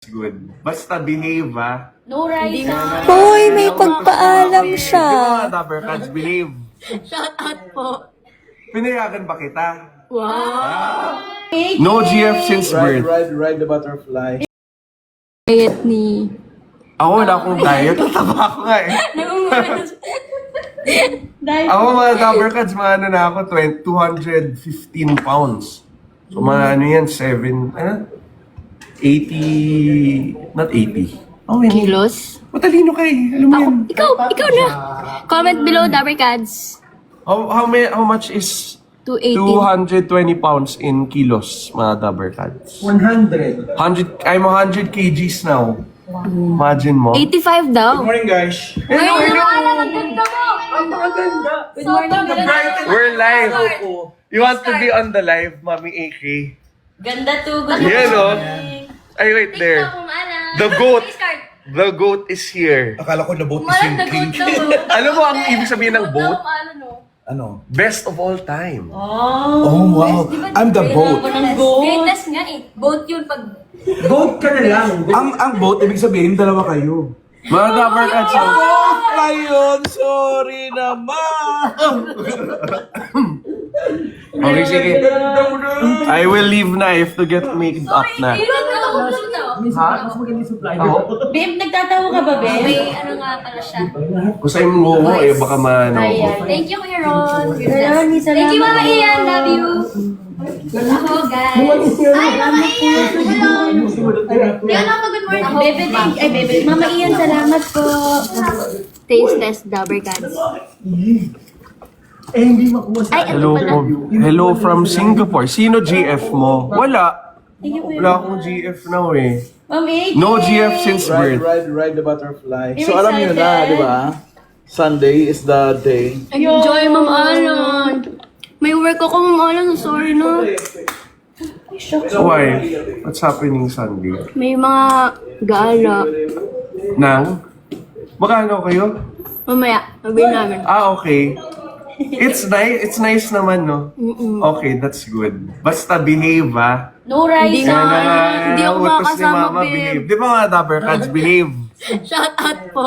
Good. Basta behave, ah. No rice. Hoy, may pagpaalam siya. Di ba mga Dappercats, behave. Shout out po. Pinayagan ba kita? Wow. No GF since birth. Ride the butterfly. Diet ni... Ako wala akong diet. Tataba ako nga eh. Ako mga Dappercats, mga ano na ako, 215 pounds. So mga ano yan, 80, not 80. Oh, yun. Kilos? Matalino ka eh. Alam mo yan. Ikaw na. Comment below, Dappercats. How much is 280. 220 pounds in kilos, mga Dappercats? 100. 100, I'm 100 kgs now. Imagine mo. 85 daw. Good morning, guys. Hello, hello. Good morning. We're live. You want to be on the live, Mami AK? Ganda to. Good Yan o. Ay, wait there. The goat. The goat is here. Akala ko na-boat is Malang the sinking. goat daw. Alam mo ang ibig sabihin ng boat? Ano? Best of all time. Oh, wow. I'm the boat. Greatness nga eh. Boat yun pag... Boat ka na lang. Ang boat, ibig sabihin, dalawa kayo. Mga Dappercats. Boat ngayon! Sorry naman! Okay, sige. I will leave na if to get made up na. Ha? Mas maganda yung supply. Babe, nagtatawa ka ba, babe? May ano nga pala siya. Kung sa'yo mo eh, baka maano ako. Thank you, Kuya Ron. Thank you, Mama Ian. Love you. Ako, guys. Hi, Mama Ian. Hello. Yan ako, good morning. Bebe, ay, bebe. Mama Ian, salamat po. Taste test, Dappercats. Eh, hindi makuha sa... Ay, Hello ito pala. po. Hello from Singapore. Sino GF mo? Wala. Wala akong GF now eh. Mami, No GF since birth. Ride the butterfly. I'm So alam niyo na, excited. di ba? Sunday is the day. Enjoy, Ma'am Alan. May work ako, Ma'am Alan. Sorry na. Why? What's happening Sunday? May mga gala. Nang? Magkano kayo? Mamaya, sabihin namin. Ah, okay. It's nice naman, no? Okay, that's good. Basta behave, ah. no rice. Hindi na. Hindi ako Utos ni makakasama, Mama, babe. behave. Di ba mga Dappercats, behave? Shout out po.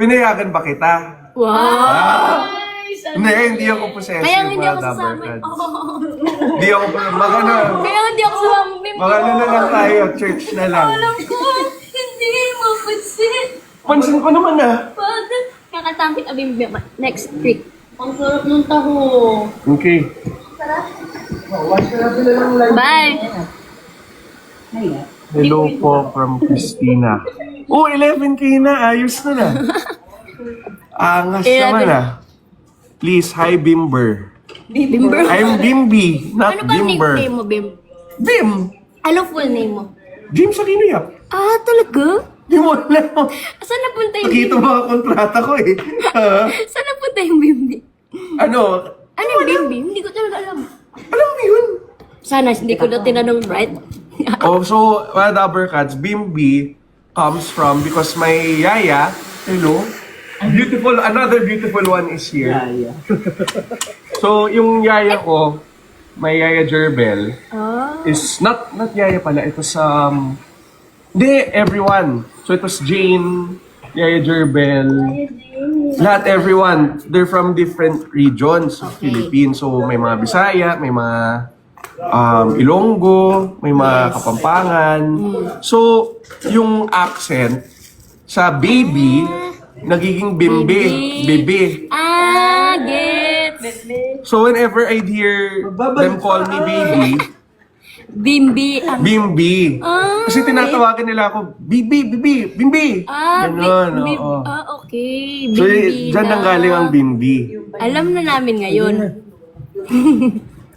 Pinayagan ba kita? Wow. Hindi ako possessive, Kaya hindi mga ako sasama. Dappercats. Hindi ako, magano, Kaya hindi ako sasama, babe. magano na lang tayo, church na lang. Alam ko, hindi mapansin. Pansin ko naman, ah. Bakit? Kakatampit abim next week. Ang sarap ng taho. Okay. Bye! Hello po from Christina. Oh, 11K na. Ayos na na. Angas 11. naman ah. Please, hi Bimber. Bimber. I'm Bimby, not Ano ba Bimber. nickname mo, Bim? Bim! Ano full name mo? James Aquino Yap. Ah, talaga? Di mo alam. Saan napunta yung Nakita mo ang kontrata ko eh. Saan napunta yung Bimbi? Ano? Ano yung Bimbi? Hindi ko talaga alam. Alam mo yun? Sana, hindi ko na tinanong right. Oh, so, mga Dappercats, Bimby comes from, because my yaya, hello, beautiful, another beautiful one is here. So, yung yaya ko, my yaya Jerbel, is not yaya pala, it was, hindi, everyone. So, it was Jane, yaya Jerbel, lahat, everyone, they're from different regions of Philippines. So, may mga Bisaya, may mga Ilonggo, may mga Kapampangan. So, yung accent sa baby, nagiging bimbe, bebe. Ah, gets! So, whenever I'd hear them call me baby, Bimbi. Ang... bimbi. Ah, Kasi tinatawagan nila ako, bibi, bibi, bimbi. Ah, Ganon, Bimbi. oo. Ah, okay. So, Bimbi dyan na. nanggaling ang bimbi. Alam na namin ngayon.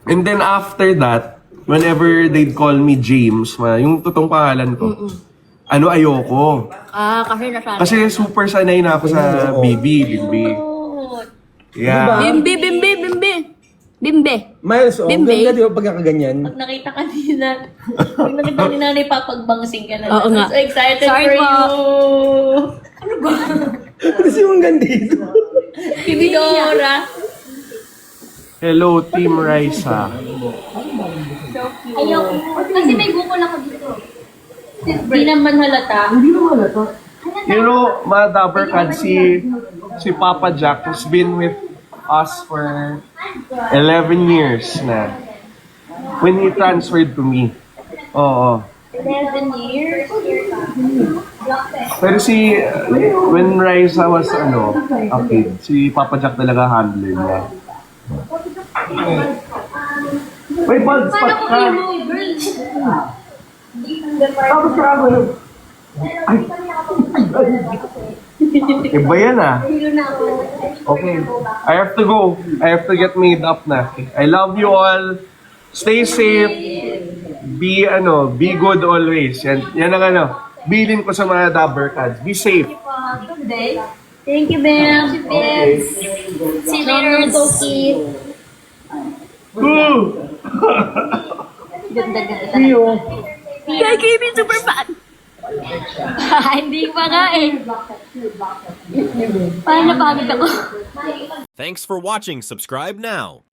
And then after that, whenever they'd call me James, yung totoong pangalan ko, ayoko. Ah, kasi nasanay. Kasi super sanay na ako sa Bimbi. Yeah. Bimbi, Bimbi, Bimbi. Bimbe. Miles, oh, Bimbe. ganda di ba pagkakaganyan? Pag nakita ka nila, pag nakita ni nanay, papagbangsing ka na. Oo nga. I'm so excited Sorry for po. you. Ano ba? Kasi yung gandito. Bibi Dora. Hello, Team Raisa. Ayaw. Kasi may bukol ako dito. Hindi naman halata. You know, mga Dabber Cats, si Papa Jack has been with us for 11 years na. When he transferred to me. Oo. 11 years? Pero when Raisa was, a kid, si Papa Jack talaga handler niya. May bald spot ka. Tapos ka ako. Iba yan ah. Okay. I have to go. I have to get made up na. I love you all. Stay safe. Be good always. Yan ang bilin ko sa mga Dabber Cats. Be safe. Thank you, Bam. Okay. See you later, Toki. Woo! Ganda-ganda. See you. Kay KB super fan. Hindi pa nga eh. Parang napagod ako. Thanks for watching. Subscribe now.